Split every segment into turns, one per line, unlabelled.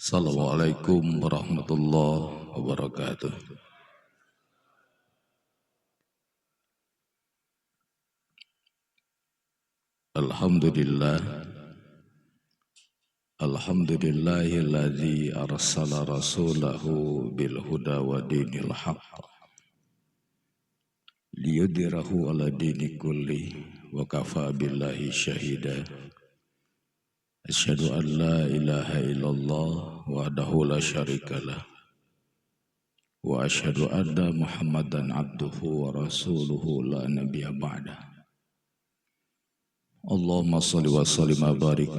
Assalamualaikum warahmatullahi wabarakatuh. Alhamdulillah, alhamdulillahilladzi arsala rasulahu bil huda wa dinil haqq liyudhhirahu ala dini kulli wa kafa billahi syahida. Asyhadu an la ilaha illallah wahdahu la syarikalah wa asyhadu anna Muhammadan abduhu wa rasuluhu la nabiyya ba'dah. Allahumma shalli wa sallim wa barik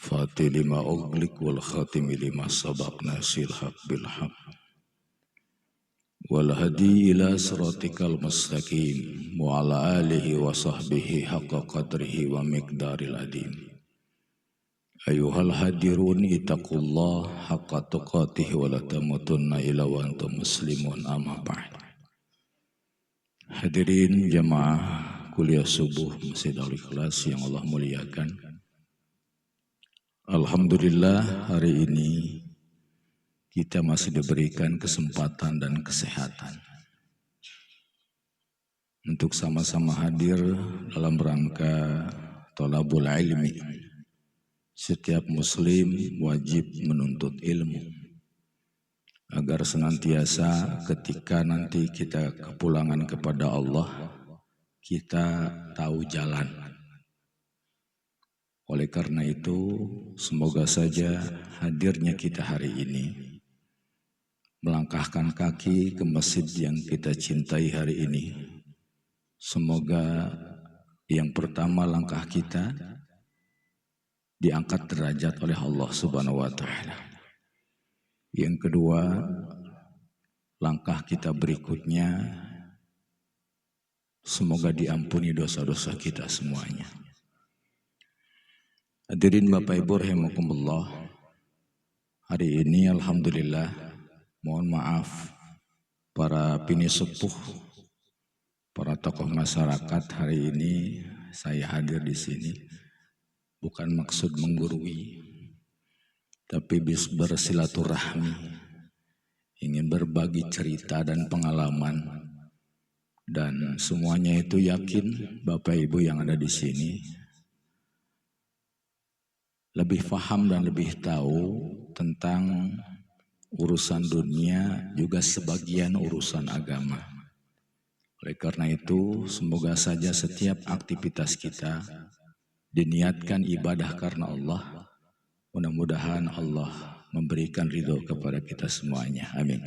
Fatih lima ughliq wal khatimi lima sabaq nasil haq bil haq wal hadi ila siratikal mustaqim wa ala alihi wa sahbihi haqqa qadrihi wa miqdaril adim. Ayuhal hadirun ittaqullah haqqa tuqatih wa la tamutunna illa wa antum muslimun amma ba'd. Hadirin jamaah kuliah subuh Masjid Al-Ikhlas yang Allah muliakan. Alhamdulillah hari ini kita masih diberikan kesempatan dan kesehatan untuk sama-sama hadir dalam rangka thalabul ilmi. Setiap muslim wajib menuntut ilmu agar senantiasa ketika nanti kita kepulangan kepada Allah, kita tahu jalan. Oleh karena itu, semoga saja hadirnya kita hari ini melangkahkan kaki ke masjid yang kita cintai hari ini. Semoga yang pertama langkah kita diangkat derajat oleh Allah Subhanahu wa taala. Yang kedua, langkah kita berikutnya semoga diampuni dosa-dosa kita semuanya. Hadirin Bapak Ibu rahimakumullah. Hari ini alhamdulillah, mohon maaf para bini sepuh, para tokoh masyarakat, hari ini saya hadir di sini bukan maksud menggurui, tapi bersilaturahmi, ingin berbagi cerita dan pengalaman, dan semuanya itu yakin Bapak Ibu yang ada di sini lebih paham dan lebih tahu tentang urusan dunia, juga sebagian urusan agama. Oleh karena itu, semoga saja setiap aktivitas kita diniatkan ibadah karena Allah. Mudah-mudahan Allah memberikan ridho kepada kita semuanya. Amin.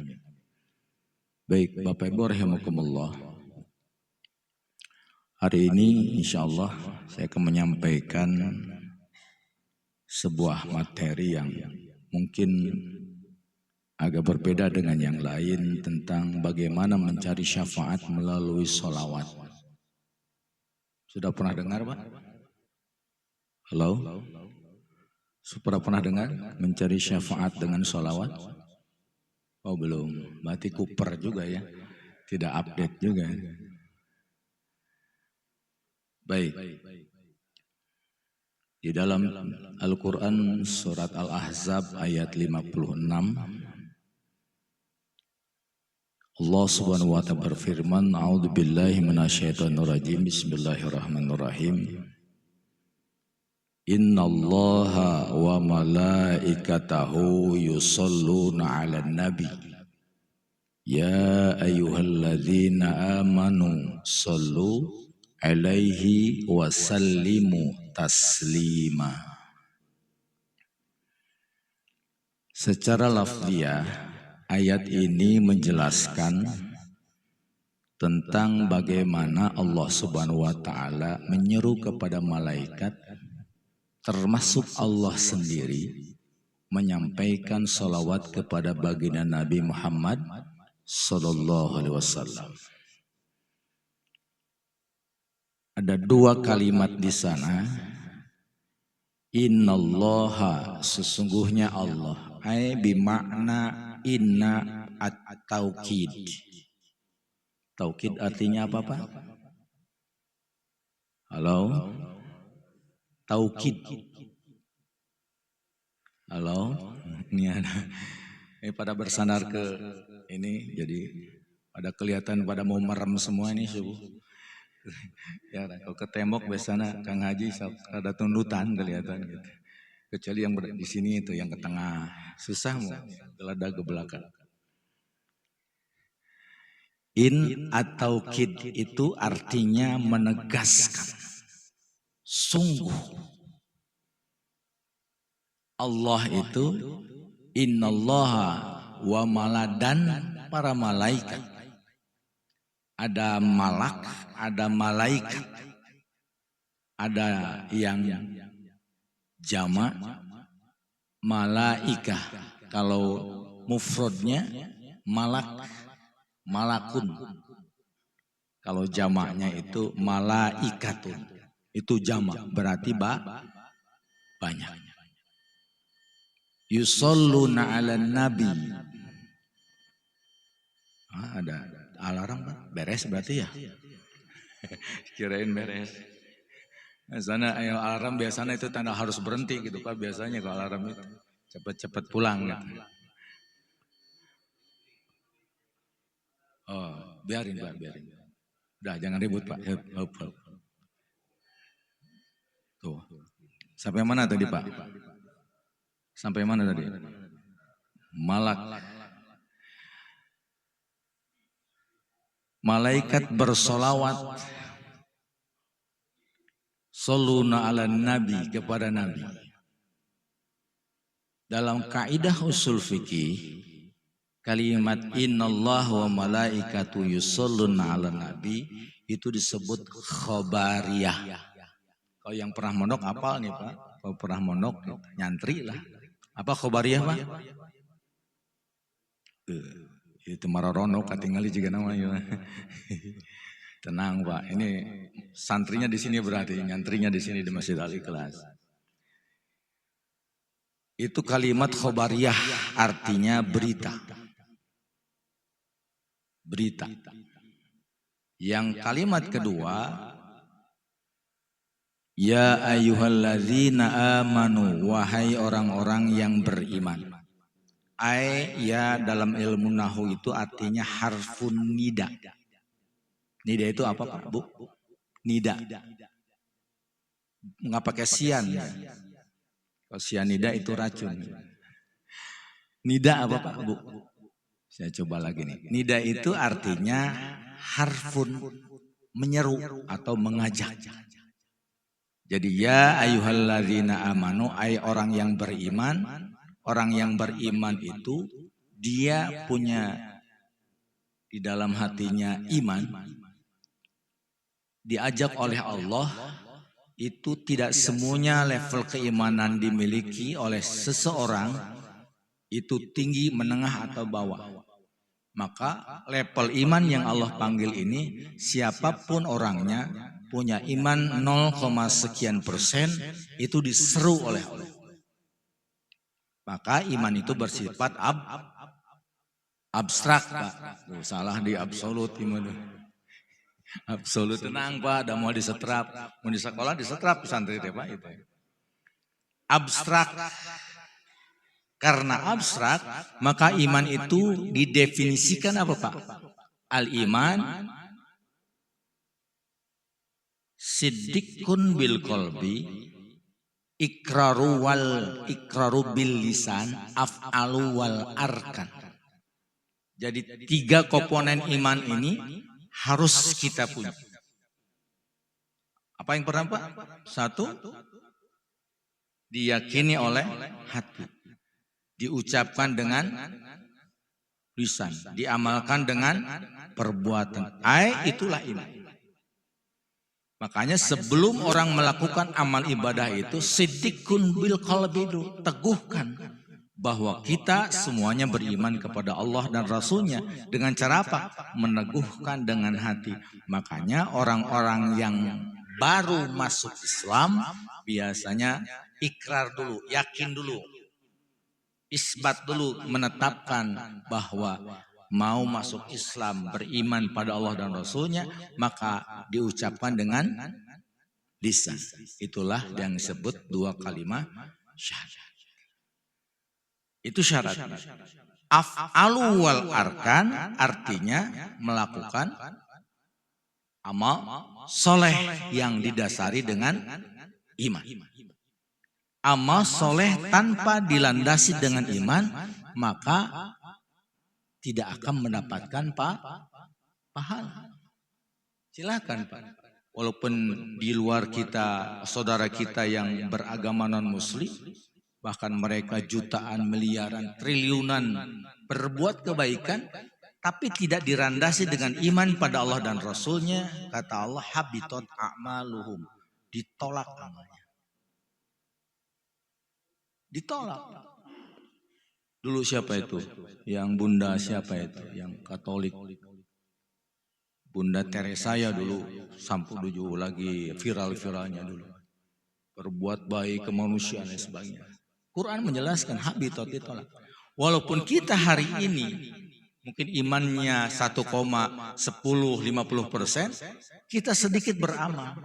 Baik, Bapak Ibu rahimakumullah. Hari ini insya Allah saya akan menyampaikan sebuah materi yang mungkin agak berbeda dengan yang lain, tentang bagaimana mencari syafaat melalui sholawat. Sudah pernah dengar, Pak? Halo? Sudah pernah dengar mencari syafaat dengan sholawat? Oh belum, berarti kuper juga ya, tidak update juga. Baik, di dalam Al-Quran surat Al-Ahzab ayat 56, Allah Subhanahu wa ta'ala berfirman, A'udzubillahi minasyaitonirrajim. Bismillahirrahmanirrahim. Innallaha wa malaikatahu yusholluna 'alan nabi. Ya ayyuhalladzina amanu shollu 'alaihi wa sallimu taslima. Secara lafziyah, ayat ini menjelaskan tentang bagaimana Allah Subhanahu wa ta'ala menyeru kepada malaikat, termasuk Allah sendiri, menyampaikan salawat kepada baginda Nabi Muhammad sallallahu alaihi wasallam. Ada dua kalimat di sana. Innallaha, sesungguhnya Allah, ai bimakna inna at-taukid. Taukid artinya apa, Pak? Halo? Taukid. Halo? Ini ada. Ini pada bersandar ke ini, jadi pada kelihatan pada mau merem semua ini subuh. Ya, kalau ke tembok biasanya Kang Haji ada tundutan kelihatan gitu. Kecuali yang di sini itu yang ke tengah, susah mau gelada ke belakang. In atau kid itu artinya menegaskan. Sungguh Allah itu innallaha wa maladan, para malaikat. Ada malak, ada malaikat. Ada yang jama' malaikah. Kalau mufradnya malak, malakun. Kalau jamaknya itu malaikatun. Itu jamak, berarti banyak. Yusholluna 'alan nabi. Ada alarm, Pak. Beres berarti ya? Kirain beres. Sana alarm biasanya itu tanda harus berhenti gitu, Pak. Biasanya kalau alarm itu cepat-cepat pulang gitu. Oh, biarin Pak, biarin. Udah jangan ribut Pak. Tuh. Sampai mana tadi Pak? Sampai mana tadi? Malak. Malaikat bersolawat. Sholuna 'alan nabi, kepada nabi. Dalam kaidah usul fikih, kalimat innallaha wa malaikatu yusholluna 'alan nabi itu disebut khobariyah. Kalau yang pernah mondok apal nih Pak, kalau pernah mondok nyantri lah. Apa khobariyah Pak? Itu mararono katingali juga namanya. Tenang Pak, ini santrinya di sini berarti, nyantrinya di sini di Masjid Al-Ikhlas. Itu kalimat khobariyah artinya berita. Berita. Yang kalimat kedua, ya ayyuhalladzina amanu, wahai orang-orang yang beriman. Ya dalam ilmu nahwu itu artinya harfun nida. Nida itu apa Pak Bu? Nida. Nggak pakai sian. Kalau sianida itu racun. Nida apa Pak Bu? Saya coba lagi nih. Nida itu artinya harfun, menyeru atau mengajak. Jadi ya ayyuhalladzina amanu, ay orang yang beriman. Orang yang beriman itu dia punya di dalam hatinya iman. Diajak oleh Allah, itu tidak semuanya level keimanan dimiliki oleh seseorang itu tinggi, menengah atau bawah. Maka level iman yang Allah panggil ini, siapapun orangnya punya iman 0, sekian persen itu diseru oleh Allah. Maka iman itu bersifat abstrak Pak. Salah di absolut iman. Absolut tenang Pak, udah mau disetrap, mau di sekolah disetrap pesantren Pak itu. Abstrak Karena abstrak, maka iman itu didefinisikan apa Pak? Al-iman siddiqun bil qalbi, ikraru bil lisan, af'alu wal arkan. Jadi 3 komponen iman ini harus kita punya. Apa yang pertama Pak? 1, diyakini oleh hati, diucapkan dengan lisan, diamalkan dengan perbuatan. Itulah iman. Makanya sebelum orang melakukan amal ibadah itu siddiqun bil qalbi, teguhkan bahwa kita semuanya beriman kepada Allah dan Rasulnya. Dengan cara apa? Meneguhkan dengan hati. Makanya orang-orang yang baru masuk Islam biasanya ikrar dulu, yakin dulu, isbat dulu, menetapkan bahwa mau masuk Islam, beriman pada Allah dan Rasulnya, maka diucapkan dengan lisan. Itulah yang disebut 2 kalimat syahadat. Itu syaratnya. Af'alu wal arkan artinya melakukan amal soleh yang didasari dengan iman. Amal soleh tanpa dilandasi dengan iman, maka tidak akan mendapatkan pahala. Silakan Pak. Walaupun di luar kita, saudara kita yang beragama non-muslim, bahkan mereka jutaan, miliaran, triliunan berbuat kebaikan, tapi tidak dirandasi dengan iman pada Allah dan Rasulnya, kata Allah, habitat a'maluhum, ditolak amalnya. Ditolak. Dulu siapa itu? Yang bunda siapa itu? Yang Katolik. Bunda Teresa ya dulu, sampai dulu lagi viral-viralnya dulu. Berbuat baik, kemanusiaan dan sebagainya. Quran menjelaskan habitat ditolak. Walaupun kita hari ini mungkin imannya 1,10-50%, kita sedikit beramal.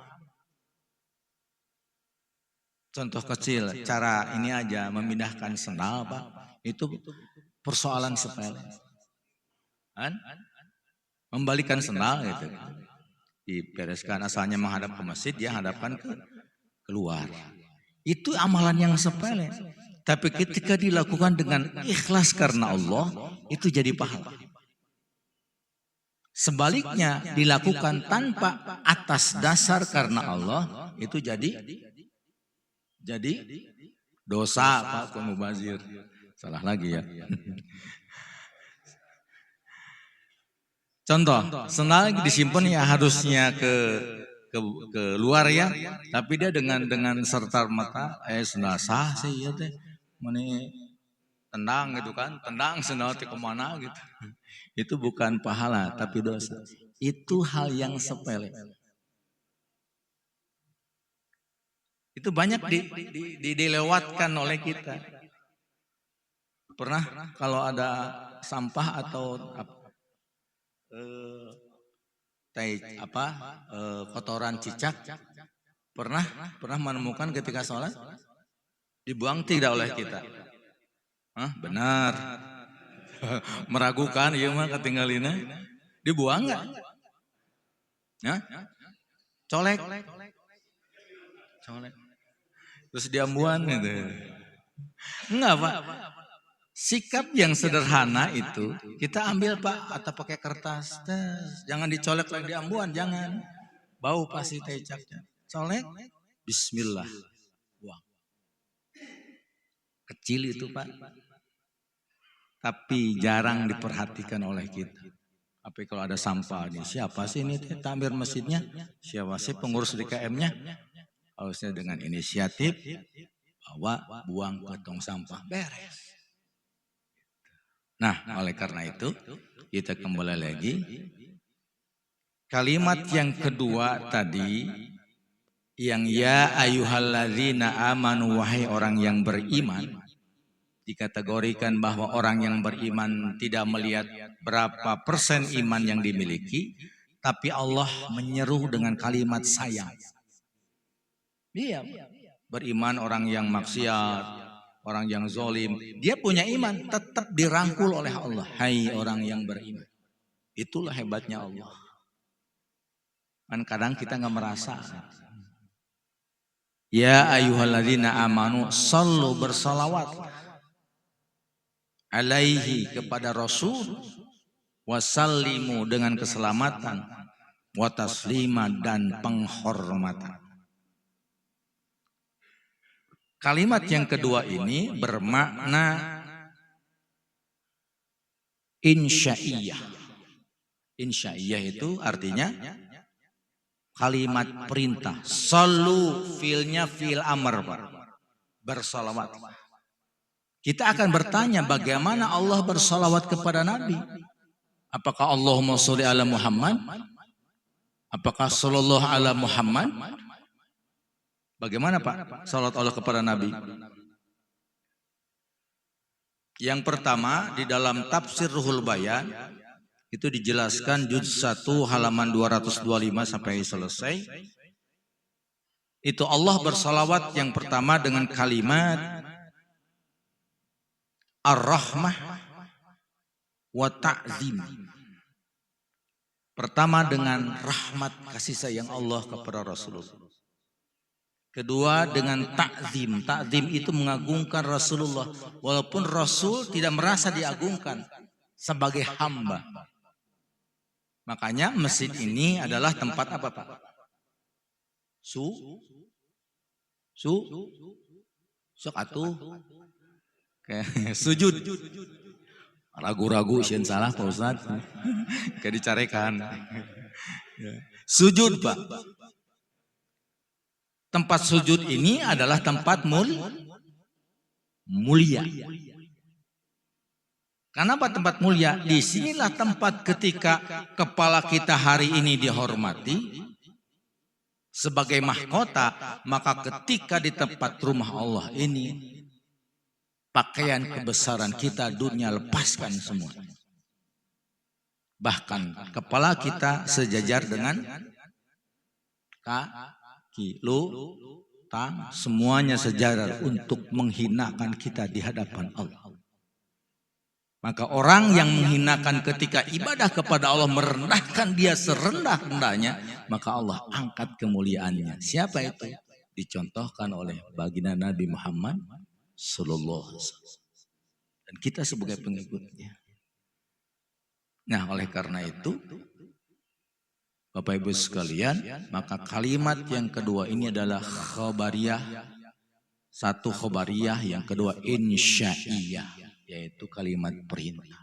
Contoh kecil, cara ini aja memindahkan sendal Pak, itu persoalan sepele. Kan? Membalikan sendal gitu. Dibereskan, asalnya menghadap ke masjid, dia hadapkan ke keluar. Itu amalan yang sepele. Tapi ketika dilakukan dengan ikhlas karena Allah, itu jadi pahala. Sebaliknya dilakukan tanpa atas dasar karena Allah, itu jadi dosa Pak Mubazir. Salah lagi ya. Contoh, sendal disimpan ya harusnya ke luar ya, tapi dia dengan serta merta sendal sah sih ya teh. Mani tendang gitu kan, tendang sendal ke mana gitu. Itu bukan pahala tapi dosa. Itu hal yang sepele. Itu banyak dilewatkan oleh kita. Pernah kalau ada sampah atau kotoran cicak, pernah menemukan ketika sholat dibuang tidak oleh kita? Benar. Meragukan, iya mah ketinggalina. Dibuang nggak? Colek. Terus diambuan gitu. Enggak Pak. Sikap yang sederhana itu kita ambil Pak, atau pakai kertas, jangan dicolek lagi di ambuan, jangan. Bau pasti tecaknya. Colek, bismillah. Buang. Kecil itu Pak. Tapi jarang diperhatikan oleh kita. Tapi kalau ada sampah nih, siapa sih ini tamir masjidnya? Siapa sih pengurus DKM-nya? Harusnya dengan inisiatif bawa buang ke tong sampah, beres. Nah, oleh karena itu kita kembali lagi. Kalimat yang kedua tadi, yang ya ayyuhalladzina amanu, wahai orang yang beriman, dikategorikan bahwa orang yang beriman tidak melihat berapa persen iman yang dimiliki, tapi Allah menyeru dengan kalimat sayang. Dia beriman orang yang maksiat, orang yang zolim. Dia punya iman, tetap dirangkul oleh Allah. Hai orang yang beriman. Itulah hebatnya Allah. Kan kadang kita nggak merasa. Ya ayyuhalladzina amanu sallu bersalawat alaihi kepada Rasul wasallimu dengan keselamatan wa taslima dan penghormatan. Kalimat yang kedua ini bermakna insya'iyah. Insya'iyah itu artinya kalimat perintah. Sallu fiilnya fiil amr, Pak. Bersalawat. Kita akan bertanya bagaimana Allah bersalawat kepada Nabi. Apakah Allahumma sholli ala Muhammad? Apakah sallallahu ala Muhammad? Bagaimana Pak salat Allah kepada Nabi? Yang pertama di dalam tafsir Ruhul Bayan itu dijelaskan juz 1 halaman 225 sampai selesai. Itu Allah bersalawat yang pertama dengan kalimat ar-rahmah wa ta'zim. Pertama dengan rahmat kasih sayang Allah kepada Rasulullah. Kedua dengan ta'zim. Ta'zim itu mengagungkan Rasulullah. Walaupun Rasul tidak merasa diagungkan sebagai hamba. Makanya masjid ini adalah tempat apa Pak? Sok atuh. Sujud. Ragu-ragu sieun salah Pak Ustaz. Kayak dicarekan. Sujud Pak. Tempat sujud ini adalah tempat mulia. Kenapa tempat mulia? Disinilah tempat ketika kepala kita hari ini dihormati sebagai mahkota, maka ketika di tempat rumah Allah ini pakaian kebesaran kita dunia lepaskan semua. Bahkan kepala kita sejajar dengan kaki, semuanya sejajar untuk menghinakan kita di hadapan Allah. Maka orang yang menghinakan ketika ibadah kepada Allah, merendahkan dia serendah-rendahnya, maka Allah angkat kemuliaannya. Siapa itu? Dicontohkan oleh baginda Nabi Muhammad Sallallahu Alaihi Wasallam. Dan kita sebagai pengikutnya. Nah, oleh karena itu, Bapak Ibu sekalian, maka kalimat yang kedua ini adalah khobariyah. Satu khobariyah, yang kedua insya'iyah, yaitu kalimat perintah.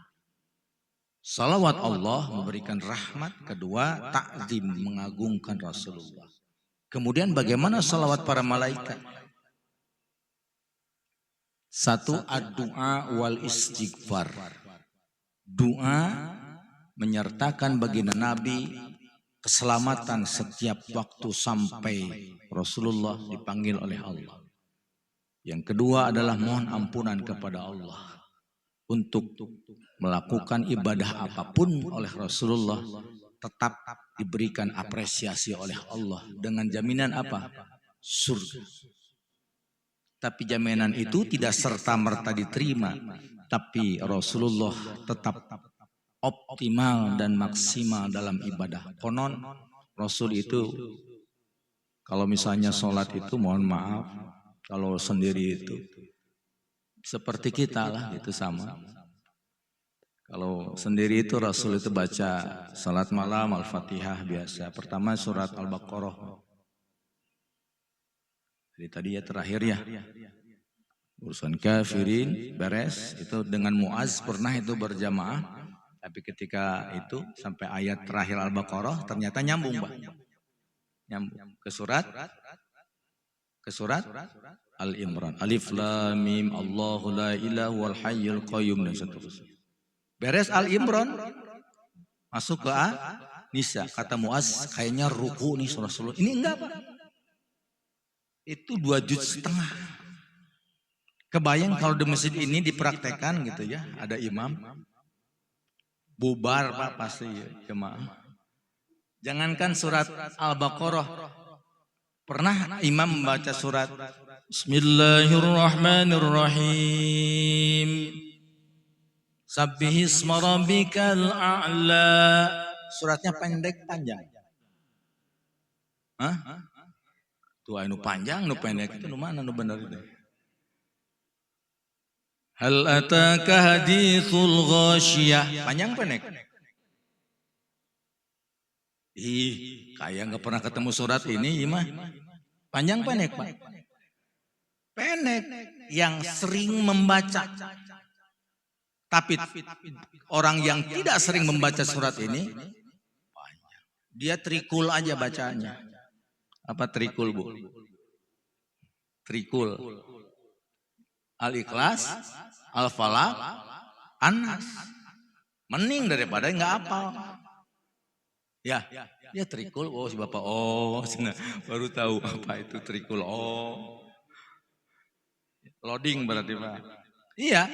Salawat Allah memberikan rahmat, kedua ta'zim mengagungkan Rasulullah. Kemudian bagaimana salawat para malaikat? Satu ad-du'a wal istighfar. Doa menyertakan baginda Nabi keselamatan setiap waktu sampai Rasulullah dipanggil oleh Allah. Yang kedua adalah mohon ampunan kepada Allah untuk melakukan ibadah apapun oleh Rasulullah tetap diberikan apresiasi oleh Allah dengan jaminan apa? Surga. Tapi jaminan itu tidak serta-merta diterima, tapi Rasulullah tetap optimal dan maksimal dalam ibadah. Konon Rasul itu kalau misalnya sholat itu mohon maaf, kalau sendiri itu seperti kita lah, itu sama. Kalau sendiri itu Rasul itu baca salat malam Al-Fatihah biasa. Pertama surat Al-Baqarah. Jadi tadi ya terakhir ya. Urusan kafirin beres, itu dengan Muaz pernah itu berjamaah. Tapi ketika itu sampai ayat terakhir Al-Baqarah ternyata nyambung Pak. Nyambung ke surat Al-Imran. Alif Lam Mim Allahu la ilaha wal hayyul qayyum dan seterusnya. Beres Al-Imran masuk ke Nisa. Kata Muaz kayaknya ruku nih Rasulullah. Ini enggak Pak. Itu 2,5 juz. Kebayang kalau di masjid ini dipraktekkan gitu ya, ada imam. Bubar Pak pasti ya, jemaah. Jangankan surat Al-Baqarah. Pernah imam membaca surat Bismillahirrahmanirrahim. Sabbihisma rabbikal a'la. Suratnya pendek panjang. Hah? Tuh anu panjang nu pendek itu nu mana nu bener itu? Hal ataka hadithul ghasyiyah. Panjang pendek? Ih, kayak nggak pernah ketemu surat ini mah. Panjang pendek, Pak? Pendek. Yang sering membaca. Tapi orang yang tidak sering membaca surat ini, dia trikul aja bacanya. Apa trikul, Bu? Trikul. Al-Ikhlas, Al-Falaq, An-Nas. Mending daripada nggak hafal. Ya, dia trikul. Oh, si Bapak, baru tahu apa itu trikul. Oh, loading berarti, Pak. Iya,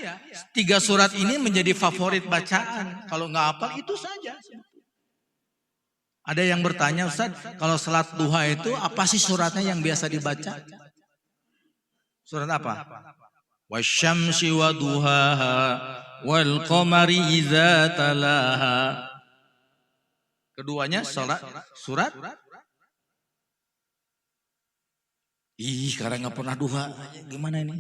3 surat ini menjadi favorit bacaan. Kalau nggak hafal itu saja. Ada yang bertanya, Ustaz, kalau salat duha itu apa sih suratnya yang biasa dibaca? Surat apa? Wasyamsi wa duhaha wal qamari idza talaha. Keduanya surat. Ih, karena nggak pernah duha. Gimana ini?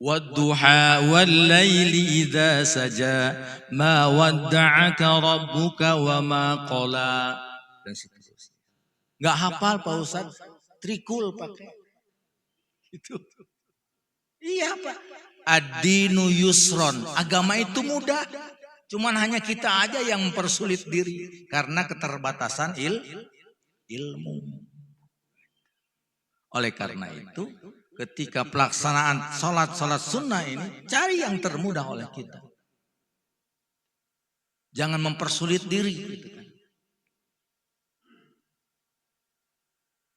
Wadduha wal laili idza saja ma wadda'aka rabbuka wa ma qala. Dan seterusnya. Nggak hafal Pak Ustaz, trikul pakai. Itu. Iya Pak. Ad-dinu yusron. Agama itu mudah. Cuman hanya kita aja yang mempersulit diri karena keterbatasan ilmu. Oleh karena itu, ketika pelaksanaan sholat sunnah ini, cari yang termudah oleh kita. Jangan mempersulit diri.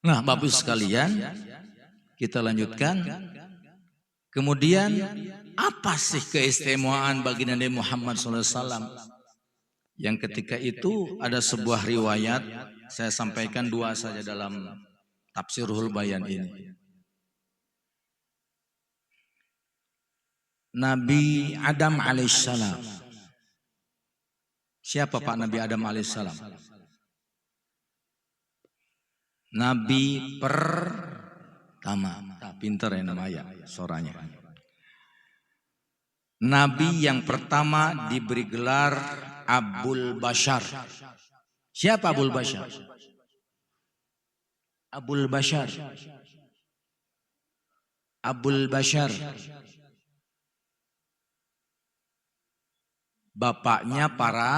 Nah, Bapak sekalian, kita lanjutkan. Kemudian, apa sih keistimewaan baginda Nabi Muhammad SAW? Yang ketika itu ada sebuah riwayat, saya sampaikan 2 saja dalam Tafsirul Bayan ini. Nabi Adam alaihissalam. Siapa Pak Nabi Adam alaihissalam? Nabi pertama. Pinter ya namanya, soranya. Nabi yang pertama diberi gelar Abul Bashar. Siapa Abul Bashar? Abul Bashar. Abul Bashar. Bapaknya para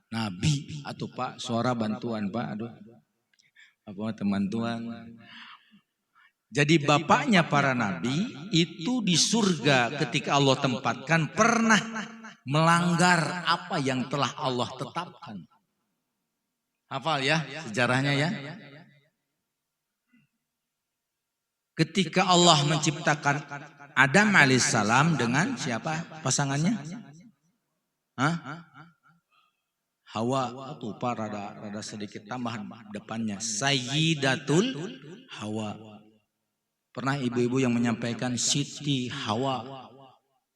nabi atau Pak, suara bantuan Pak, aduh. Apa teman Tuhan? Jadi bapaknya para nabi itu di surga ketika Allah tempatkan pernah melanggar apa yang telah Allah tetapkan. Hafal ya sejarahnya ya. Ketika Allah menciptakan Adam alaihissalam dengan siapa pasangannya? Hawa. Tuh Pak rada sedikit tambahan depannya. Sayyidatul Hawa. Pernah ibu-ibu yang menyampaikan Siti Hawa.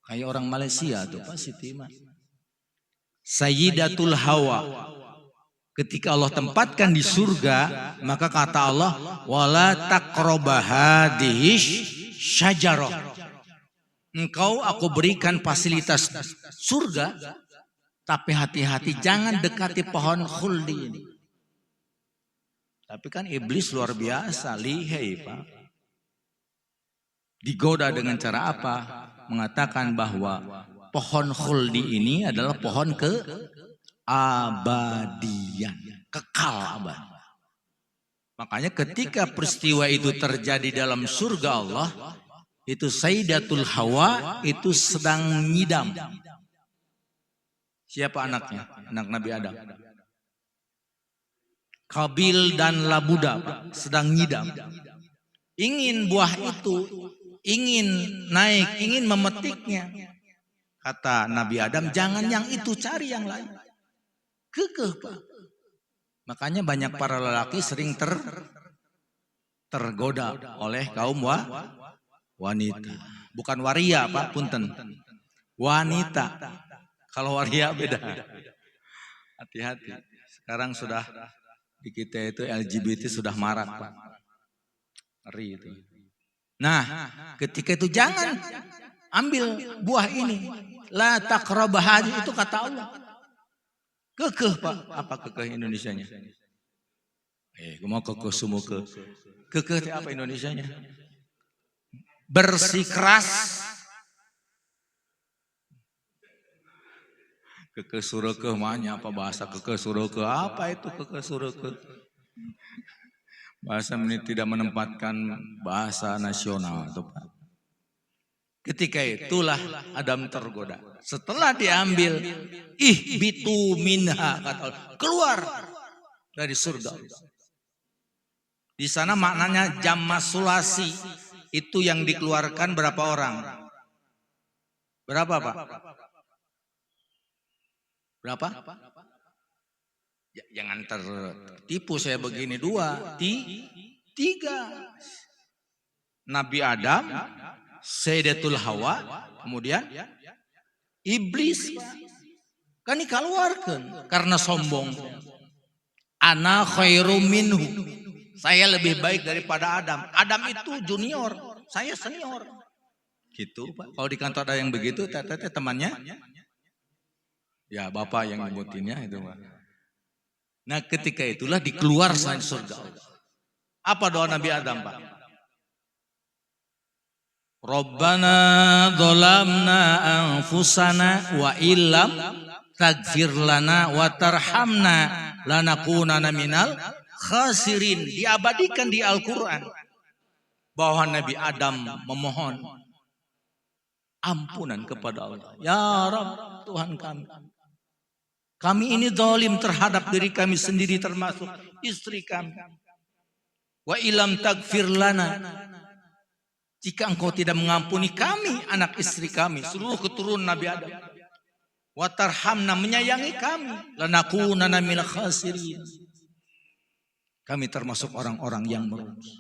Kayak orang Malaysia tuh Pak Siti mah. Sayyidatul Hawa. Ketika Allah tempatkan di surga, maka kata Allah, wala taqrabah syajarah. Engkau aku berikan fasilitas surga, tapi hati-hati jangan dekati pohon khuldi ini. Tapi kan iblis luar biasa, lihai Pak. Digoda dengan cara apa? Mengatakan bahwa pohon khuldi ini adalah pohon keabadian, kekal abadi. Makanya ketika peristiwa itu terjadi dalam surga Allah, itu Sayyidatul Hawa itu sedang ngidam. Siapa anaknya? Anak Nabi Adam. Kabil dan Labuda sedang ngidam. Ingin buah itu, ingin naik, ingin memetiknya. Kata Nabi Adam, jangan yang itu, cari yang lain. Kekeh Pak. Makanya banyak para lelaki sering tergoda oleh kaum Wanita. Bukan waria Pak, punten. Wanita. Kalau waria beda. Hati-hati. Sekarang sudah di kita itu LGBT sudah marak Pak. Ngeri itu. Nah, ketika itu jangan ambil buah ini. La taqrabah, itu kata Allah. Kekeh Pak. Apa kekeh Indonesianya? Mau kekeh semua ke. Kekeh apa Indonesianya? Bersikeras. Kekeh sureke mahnya apa bahasa kekeh sureke? Apa itu kekeh sureke? Bahasa ini tidak menempatkan bahasa nasional atau Pak. Ketika itulah Adam tergoda. Setelah diambil, ihbitu minha, kata Allah, keluar dari surga. Di sana maknanya jammasulasi, itu yang dikeluarkan berapa orang? Berapa Pak? Berapa? Jangan tertipu saya begini, 2, 3. Nabi Adam, Sayyidatul Hawa, kemudian iblis. Kan dikeluarkan karena sombong. Ana khairum minhu. Saya lebih baik daripada Adam. Adam itu junior, saya senior. Gitu Pak. Kalau di kantor ada yang begitu, teteh temannya. Ya bapak yang nyebutinnya itu Pak. Nah ketika itulah dikeluar dari surga Allah. Apa doa Nabi Adam Pak? Rabbana dzalamna anfusana wa illam taghfir lana wa tarhamna lanakunanna minal khasirin. Diabadikan di Al-Quran bahwa Nabi Adam memohon ampunan kepada Allah. Ya Rabb, Tuhan kami. Kami ini zalim terhadap diri kami sendiri termasuk istri kami. Wa illam taghfir lana. Jika engkau tidak mengampuni kami, anak istri kami, seluruh keturunan Nabi Adam. Wa tarhamna, menyayangi kami. Lanakunanna minal khasirin. Kami termasuk orang-orang yang merugi.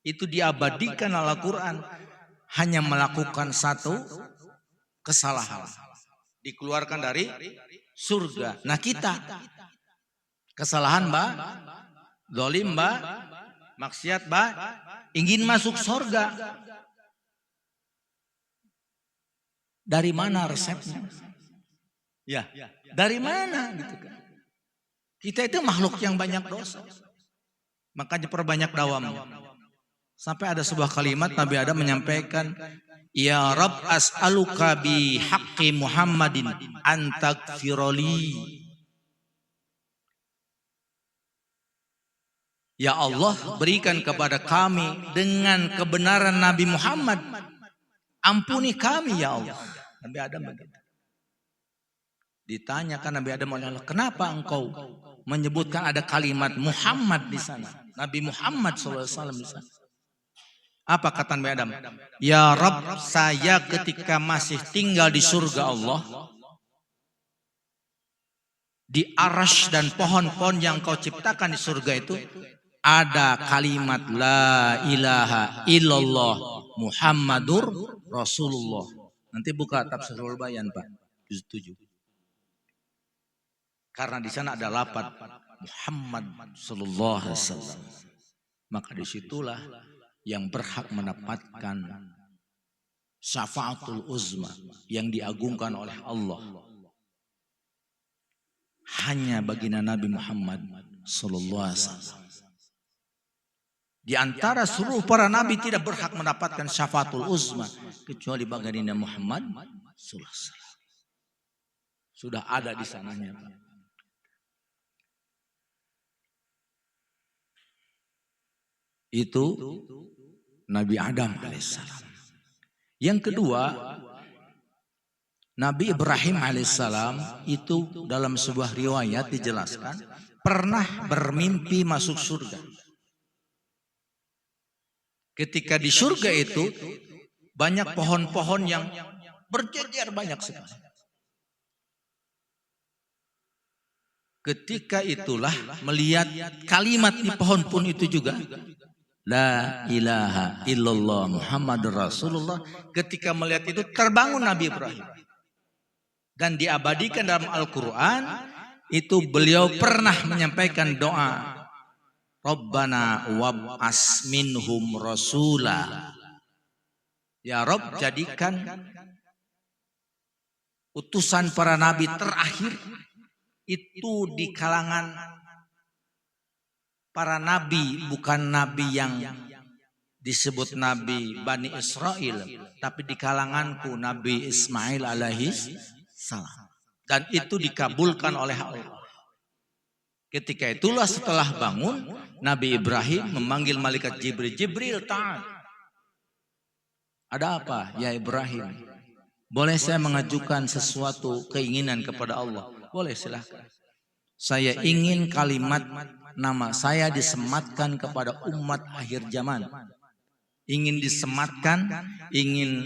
Itu diabadikan Al-Quran. Hanya melakukan satu kesalahan. Dikeluarkan dari surga. Nah kita. Kesalahan Mbak. Zalim Mbak. Maksiat Mbak. Ingin masuk surga. Dari mana resepnya? Ya, dari mana gitu kan? Kita itu makhluk yang banyak dosa. Makanya perbanyak dawam. Sampai ada sebuah kalimat Nabi Adam menyampaikan, Ya Rabb as'aluka bi haqqi Muhammadin antakfiroli. Ya Allah, berikan kepada kami dengan kebenaran Nabi Muhammad. Ampuni kami ya Allah. Nabi Adam begitu. Ditanyakan Nabi Adam oleh Allah, kenapa engkau menyebutkan ada kalimat Muhammad di sana? Nabi Muhammad SAW di sana. Apa kata Nabi Adam? Ya Rabb, saya ketika masih tinggal di surga Allah, di arasy dan pohon-pohon yang kau ciptakan di surga itu, ada kalimat la ilaha illallah Muhammadur Rasulullah. Nanti buka Tafsirul Bayan Pak, juz 7. Karena di sana ada lafaz Muhammad sallallahu alaihi wasallam. Maka disitulah yang berhak mendapatkan syafaatul uzma yang diagungkan oleh Allah. Hanya baginda Nabi Muhammad sallallahu alaihi wasallam. Di antara seluruh para nabi tidak berhak mendapatkan syafaatul uzma kecuali baginda Muhammad sallallahu alaihi wasallam. Sudah ada di sananya. Itu Nabi Adam alaihissalam. Yang kedua, Nabi Ibrahim alaihissalam itu dalam sebuah riwayat dijelaskan pernah bermimpi masuk surga. Ketika di surga itu banyak pohon-pohon yang berjejer banyak sekali. Ketika itulah melihat kalimat di pohon pun itu juga La ilaha illallah Muhammadur Rasulullah. Ketika melihat itu terbangun Nabi Ibrahim. Dan diabadikan dalam Al-Quran, itu beliau pernah menyampaikan doa. Rabbana wab'as minhum rasula. Ya Rabb, jadikan utusan para nabi terakhir itu di kalangan para nabi, bukan nabi yang disebut nabi Bani Israel, tapi di kalanganku Nabi Ismail alaihi salam. Dan itu dikabulkan oleh Allah. Ketika itulah setelah bangun, Nabi Ibrahim memanggil malaikat Jibril. Jibril, ta'al. Ada apa ya Ibrahim? Boleh saya mengajukan sesuatu keinginan kepada Allah? Boleh, silahkan. Saya ingin kalimat nama saya disematkan kepada umat akhir zaman. Ingin disematkan, ingin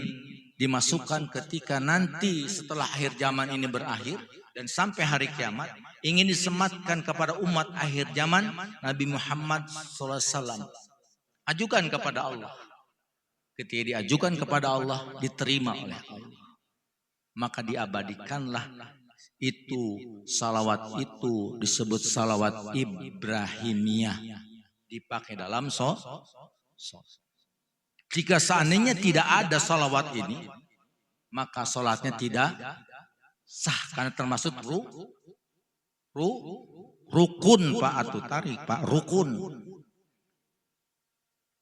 dimasukkan ketika nanti setelah akhir zaman ini berakhir dan sampai hari kiamat, ingin disematkan kepada umat akhir zaman Nabi Muhammad SAW. Ajukan kepada Allah. Ketika diajukan kepada Allah, diterima oleh Allah. Maka diabadikanlah itu, salawat itu disebut salawat Ibrahimiyah, dipakai dalam jika seandainya tidak ada salawat ini, maka sholatnya tidak sah, karena termasuk rukun Pak Atu tarik Pak, rukun.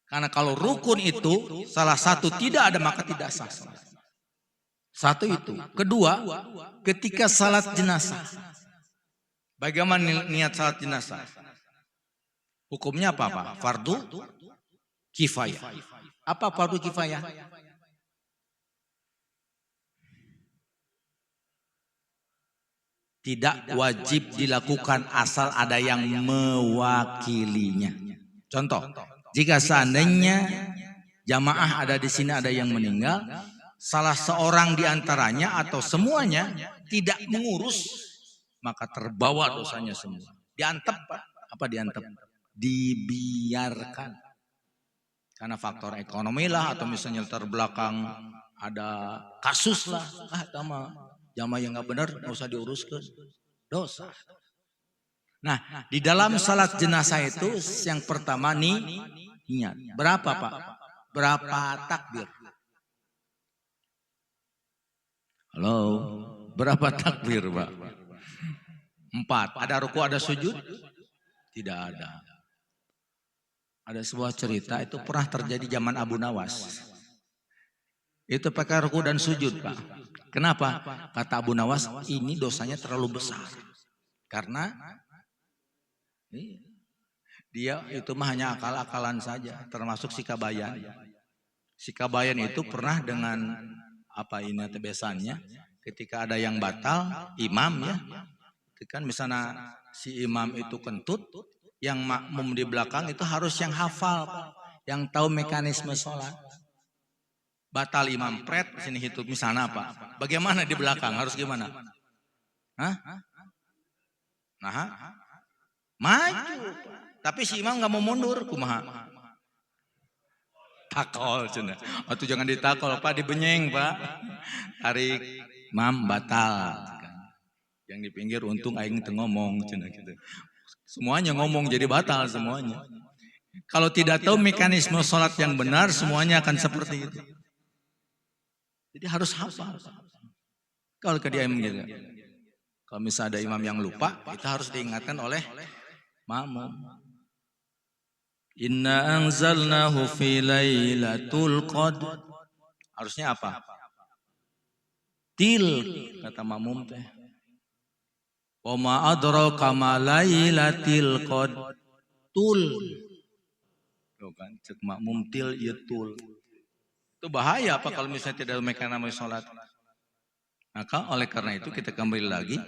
Karena kalau rukun itu salah satu tidak ada maka tidak sah. Satu itu. Kedua, ketika salat jenazah. Bagaimana niat salat jenazah? Hukumnya apa Pak? Fardu kifayah. Apa fardu kifayah? Tidak wajib dilakukan asal ada yang mewakilinya. Contoh, jika seandainya jamaah ada di sini ada yang meninggal, salah seorang di antaranya atau semuanya tidak mengurus, maka terbawa dosanya semua. Diantep Pak. Apa diantep? Dibiarkan. Karena faktor ekonomi lah, atau misalnya terbelakang ada kasus lah. Sama jamaah yang nggak benar nggak usah diuruskan. Dosa. Nah, di dalam salat jenazah itu yang pertama niat. Berapa Pak? Berapa takbir? Halo, berapa takbir Pak? 4. Ada ruku, ada sujud? Tidak ada. Ada sebuah cerita itu pernah terjadi zaman Abu Nawas. Itu pakai ruku dan sujud Pak. Kenapa? Kata Abu Nawas, ini dosanya terlalu besar. Karena dia itu mah hanya akal-akalan saja, termasuk Sikabayan. Sikabayan itu pernah dengan apa ini tebesannya, ketika ada yang batal, imam ya, kan misalnya si imam itu kentut, yang makmum di belakang itu harus yang hafal, yang tahu mekanisme sholat. Batal imam pret, sini hitung misalnya apa? Bagaimana di belakang harus gimana? Hah? Nah, maju. Tapi si imam nggak mau mundur, kumaha? Takol cina. Atau jangan ditakol Pak, dibenyeng Pak. Tarik imam batal. Yang di pinggir untung aing teu ngomong cina gitu. Semuanya ngomong jadi batal semuanya. Kalau tidak tahu mekanisme sholat yang benar, semuanya akan seperti itu. Jadi harus hafal. Kalau ke dia gitu. Kalau misalnya ada imam yang lupa, kita harus diingatkan oleh makmum. Inna anzalnahu fi lailatul qadr. Harusnya apa? Til, kata makmum teh. Wa ma adraka ma lailatul qadr. Tul. Tuh kan, cek makmum til ya tul. Itu bahaya apa kalau misalnya tidak ada mekanisme sholat. Maka oleh karena itu kita kembali lagi,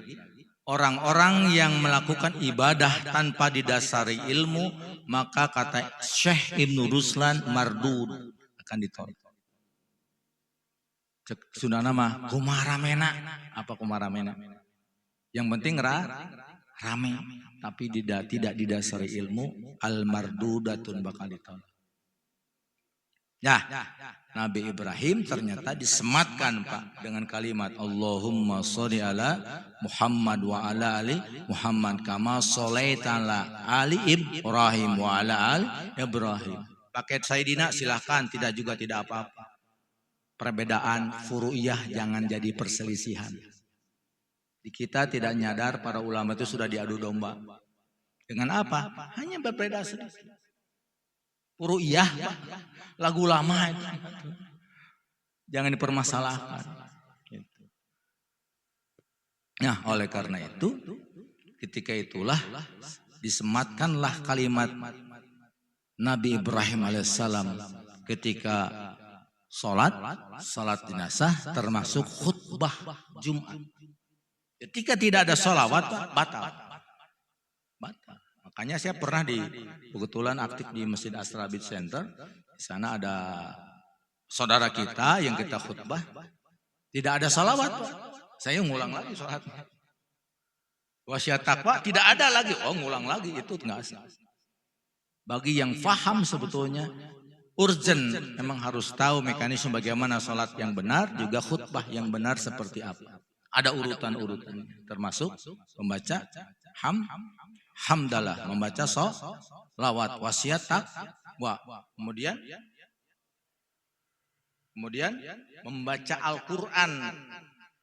orang-orang yang melakukan ibadah tanpa didasari ilmu, maka kata Syekh Ibnu Ruslan mardud, akan ditolak. Sudah nama kumaramena, apa kumaramena? Yang penting rame, tapi tidak didasari ilmu, al mardudatun bakal ditolak. Nah, Nabi Ibrahim ternyata disematkan Pak dengan kalimat Allahumma sholli ala Muhammad wa ala ali Muhammad kama sholaita ala ali Ibrahim wa ala ali Ibrahim. Pakai Sayyidina silahkan, tidak juga tidak apa-apa. Perbedaan furu'iyah jangan jadi perselisihan. Di kita tidak nyadar para ulama itu sudah diadu domba. Dengan apa? Hanya berbeda sedikit. Furu'iyah, lagu lama itu. Jangan dipermasalahkan. Nah, oleh karena itu, ketika itulah disematkanlah kalimat Nabi Ibrahim alaihissalam ketika salat jenazah termasuk khutbah Jumat. Ketika tidak ada sholawat, batal. Makanya saya pernah kebetulan aktif di Masjid Asra Beach Center. Di sana ada saudara kita yang kita khutbah, tidak ada sholawat. Saya ngulang lagi sholat. Wasiat takwa tidak ada lagi. Oh, ngulang lagi, itu enggak asal. Bagi yang faham sebetulnya urgent, memang harus tahu mekanisme bagaimana sholat yang benar, juga khutbah yang benar seperti apa. Ada urutan-urutan, termasuk membaca hamdalah, membaca sholawat, wasiat takwa, kemudian membaca Al-Quran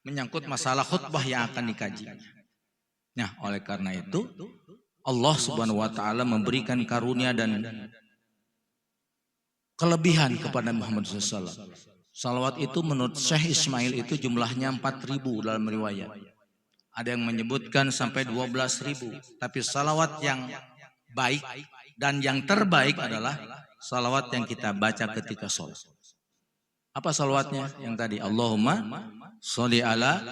menyangkut masalah khutbah yang akan dikaji. Nah, oleh karena itu Allah Subhanahu wa taala memberikan karunia dan kelebihan kepada Muhammad SAW. Salawat itu menurut Syekh Ismail itu jumlahnya 4.000 dalam riwayat. Ada yang menyebutkan sampai 12.000. Tapi salawat yang baik dan yang terbaik adalah salawat yang kita baca ketika sholat. Apa salawatnya? Yang tadi Allahumma sholli ala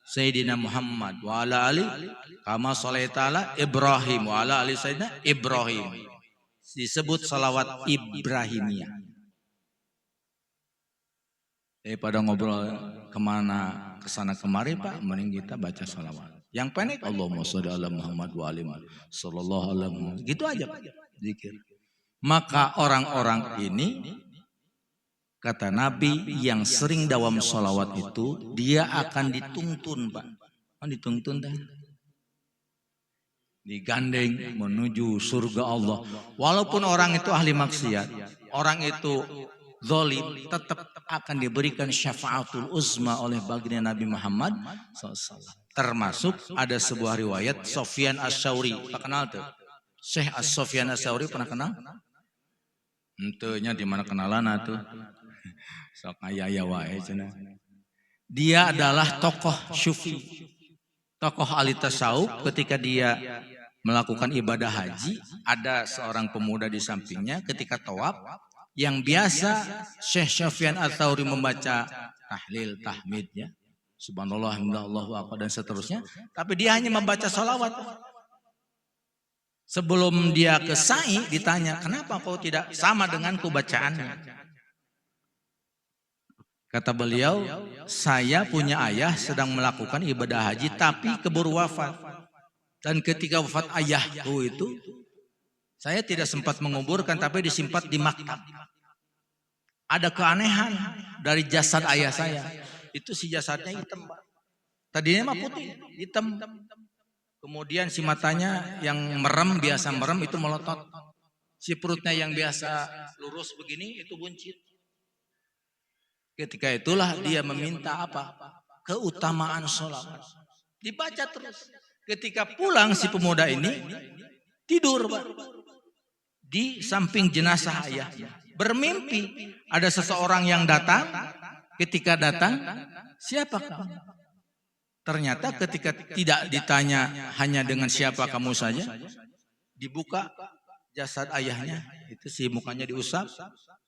Sayyidina Muhammad wa ala ali kama sholaita ala Ibrahim wa ala ali Sayyidina Ibrahim. Disebut salawat Ibrahimiyah. Daripada ngobrol kesana kemari Pak, mending kita baca salawat. Yang pendek Allahumma sholli ala Muhammad wa ali sallallahu alaihi wasallam. Gitu aja Pak, zikir. Maka orang-orang ini, kata Nabi, yang sering dawam salawat itu dia akan dituntun Pak. Dituntun dah. Digandeng menuju surga Allah. Walaupun orang itu ahli maksiat, orang itu zalim, tetap akan diberikan syafaatul uzma oleh baginda Nabi Muhammad SAW. Termasuk ada sebuah riwayat Sofyan As-Sauri, tak kenal tuh? Syekh Sofyan As-Sauri pernah kenal? Entenya di mana kenalan tuh? Sok aya wae cenah. Dia adalah tokoh syufi, tokoh ahli tasawuf. Ketika dia melakukan ibadah haji, ada seorang pemuda di sampingnya ketika tawaf, yang biasa Syekh Sofyan Ats-Tsauri membaca tahlil, tahmidnya, subhanallah, alhamdulillah, akbar dan seterusnya, tapi dia hanya membaca salawat. Sebelum dia ke sa'i ditanya, kenapa kau tidak sama denganku bacaannya? Kata beliau, saya punya ayah sedang melakukan ibadah haji tapi keburu wafat. Dan ketika wafat ayahku itu, saya tidak sempat menguburkan tapi disimpan di maktab. Ada keanehan dari jasad ayah saya. Itu si jasadnya hitam, Pak. Tadinya mah putih, hitam. Kemudian si matanya yang merem, biasa merem itu melotot. Si perutnya yang biasa lurus begini itu buncit. Ketika itulah dia meminta apa? Keutamaan sholat. Dibaca terus. Ketika pulang si pemuda ini tidur Pak, di samping jenazah ayahnya. Bermimpi ada seseorang yang datang. Ketika datang, siapa kamu? Ternyata ketika tidak ditanya hanya dengan siapa kamu saja, dibuka jasad ayahnya. Itu si mukanya diusap,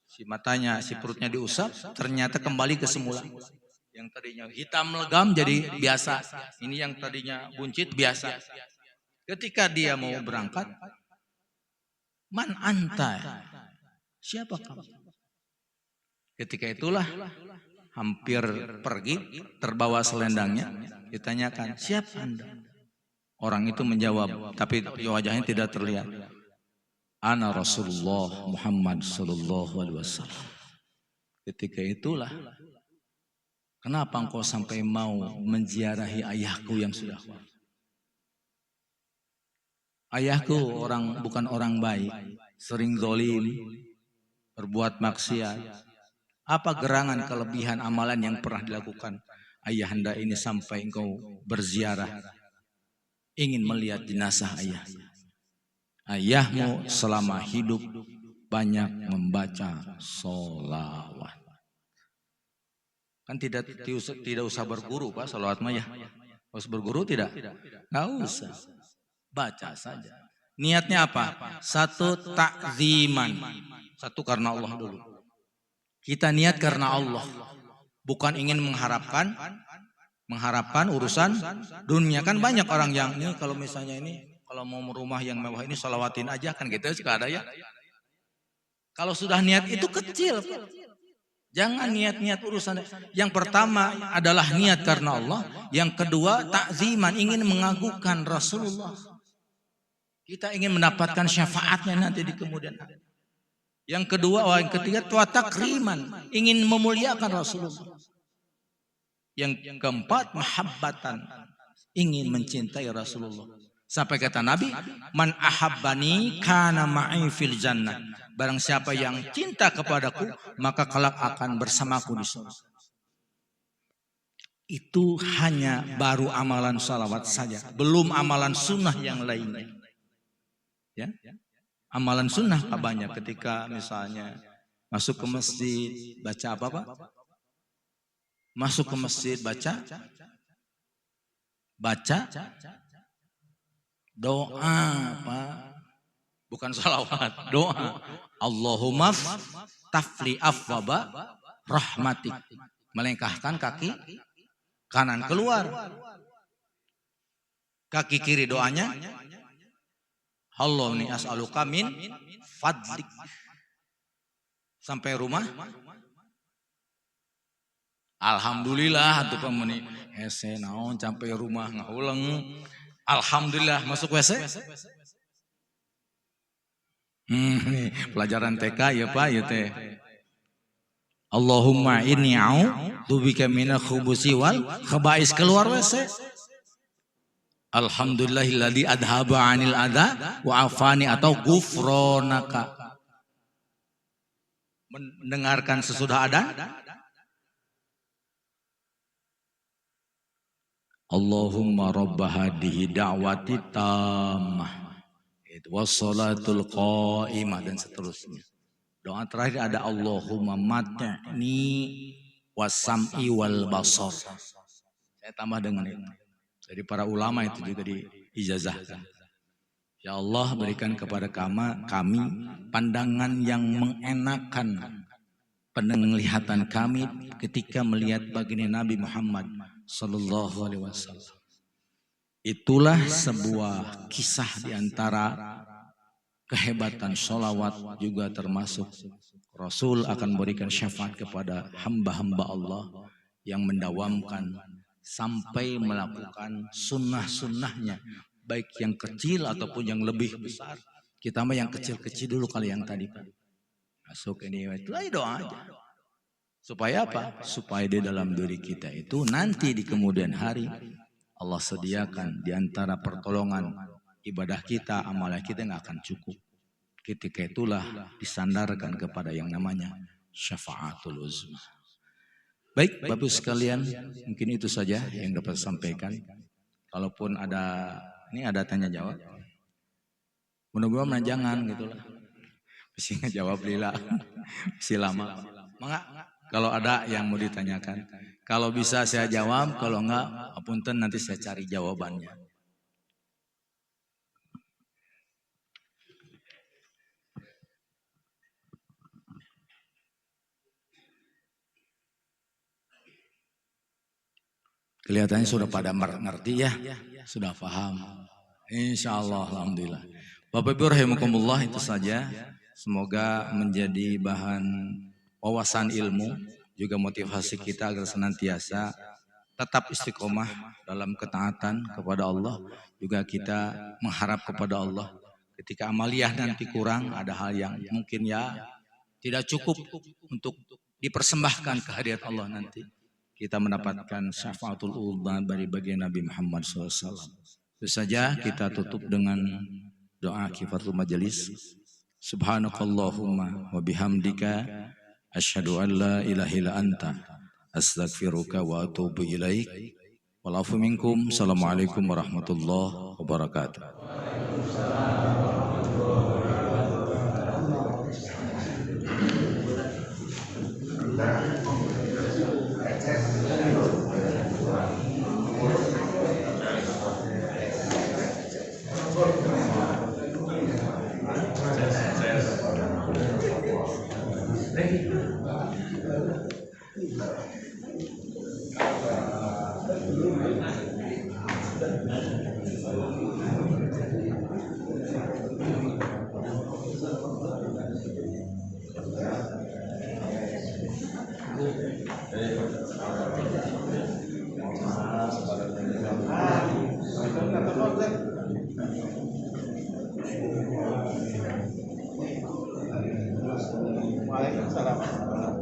si matanya, si perutnya diusap, ternyata kembali ke semula. Yang tadinya hitam legam jadi biasa. Ini yang tadinya buncit biasa. Ketika dia mau berangkat, man anta? Siapa kamu? Ketika itulah hampir pergi, terbawa selendangnya, ditanyakan, siapa Anda? Orang itu menjawab, tapi wajahnya tidak terlihat. Ana Rasulullah Muhammad sallallahu alaihi wasallam. Ketika itulah, kenapa engkau sampai mau menziarahi ayahku yang sudah wafat? Ayahku bukan orang baik, sering zalim, berbuat maksiat. Apa gerangan kelebihan amalan yang pernah dilakukan ayahanda ini sampai engkau berziarah ingin melihat jenazah ayah? Ayahmu selama hidup banyak membaca sholawat. Kan tidak usah berguru Pak, sholawat mah ya. Harus berguru tidak? Nggak usah. Baca saja. Niatnya apa? Satu, takziman. Satu, karena Allah dulu. Kita niat karena Allah. Bukan ingin mengharapkan urusan dunia. Kan banyak orang yang ini kalau misalnya ini, kalau mau rumah yang mewah ini sholawatin aja kan gitu suka ada ya. Kalau sudah niat itu kecil. Jangan niat-niat urusan. Yang pertama adalah niat karena Allah. Yang kedua takziman, ingin mengagukan Rasulullah. Kita ingin mendapatkan syafaatnya nanti di kemudian hari. Yang kedua, yang ketiga takriman, ingin memuliakan Rasulullah. Yang keempat mahabbatan, ingin mencintai Rasulullah. Sampai kata Nabi, man ahabbani kana ma'i fil jannah. Barang siapa yang cinta kepadaku, maka kelak akan bersamaku di surga. Itu hanya baru amalan salawat saja, belum amalan sunnah yang lainnya. Ya, amalan sunnah banyak. Ketika misalnya masuk ke masjid baca apa Pak? Masuk ke masjid baca doa Pak. Bukan salawat, doa. Allahumma tafli afwaba rahmatik. Melengkahkan kaki kanan keluar. Kaki kiri doanya, Allahumma as'aluka min fadlik. Sampai rumah, alhamdulillah tuh pemeni hese naon sampai rumah ngauleung. Alhamdulillah masuk WC. Pelajaran TK ya Pak ya teh. Allahumma inni a'udzubika minal khubusi wal khaba'is, keluar WC. Alhamdulillahilladzi adhaba 'anil adha wa afani atau ghufranaka. Mendengarkan sesudah adzan. Allahumma rabba hadhihi da'wati tammah wassalatul qa'imah dan seterusnya. Doa terakhir ada Allahumma mat'ni wasam'i wal basar. Saya tambah dengan itu. Jadi para ulama itu juga diijazahkan. Ya Allah berikan kepada kami pandangan yang mengenakan penglihatan kami ketika melihat baginda Nabi Muhammad sallallahu alaihi wasallam. Itulah sebuah kisah diantara kehebatan sholawat, juga termasuk Rasul akan memberikan syafaat kepada hamba-hamba Allah yang mendawamkan sampai melakukan sunnah-sunnahnya, baik yang kecil ataupun yang lebih besar. Kita mah yang kecil-kecil dulu kali yang tadi Pak. Masuk ini itu aja doa aja. Supaya apa? Supaya di dalam diri kita itu nanti di kemudian hari Allah sediakan di antara pertolongan ibadah kita, amalan kita nggak akan cukup. Ketika itulah disandarkan kepada yang namanya syafaatul uzma. Baik Bapak sekalian, mungkin itu saja yang dapat saya sampaikan. Kalaupun ada tanya jawab, mudah-mudahan jangan gitulah. Mesti ngejawab lila, mesti lama. Kalau ada yang mau ditanyakan, kalau bisa saya jawab, kalau enggak, apunten nanti saya cari jawabannya. Kelihatannya sudah pada ngerti ya, sudah paham. Insya Allah, alhamdulillah. Bapak Ibu rahimakumullah, itu saja. Semoga menjadi bahan wawasan ilmu, juga motivasi kita agar senantiasa tetap istiqomah dalam ketaatan kepada Allah. Juga kita mengharap kepada Allah. Ketika amaliyah nanti kurang, ada hal yang mungkin ya tidak cukup untuk dipersembahkan ke hadirat Allah nanti. Kita mendapatkan syafaatul uzma dari bagian Nabi Muhammad SAW. Itu saja kita tutup dengan doa kifatul majelis. Subhanakallahumma wa bihamdika asyhadu an la ilaha illa anta astaghfiruka wa atubu ilaik. Wal afu minkum. Assalamualaikum warahmatullahi wabarakatuh.
Waalaikumsalam.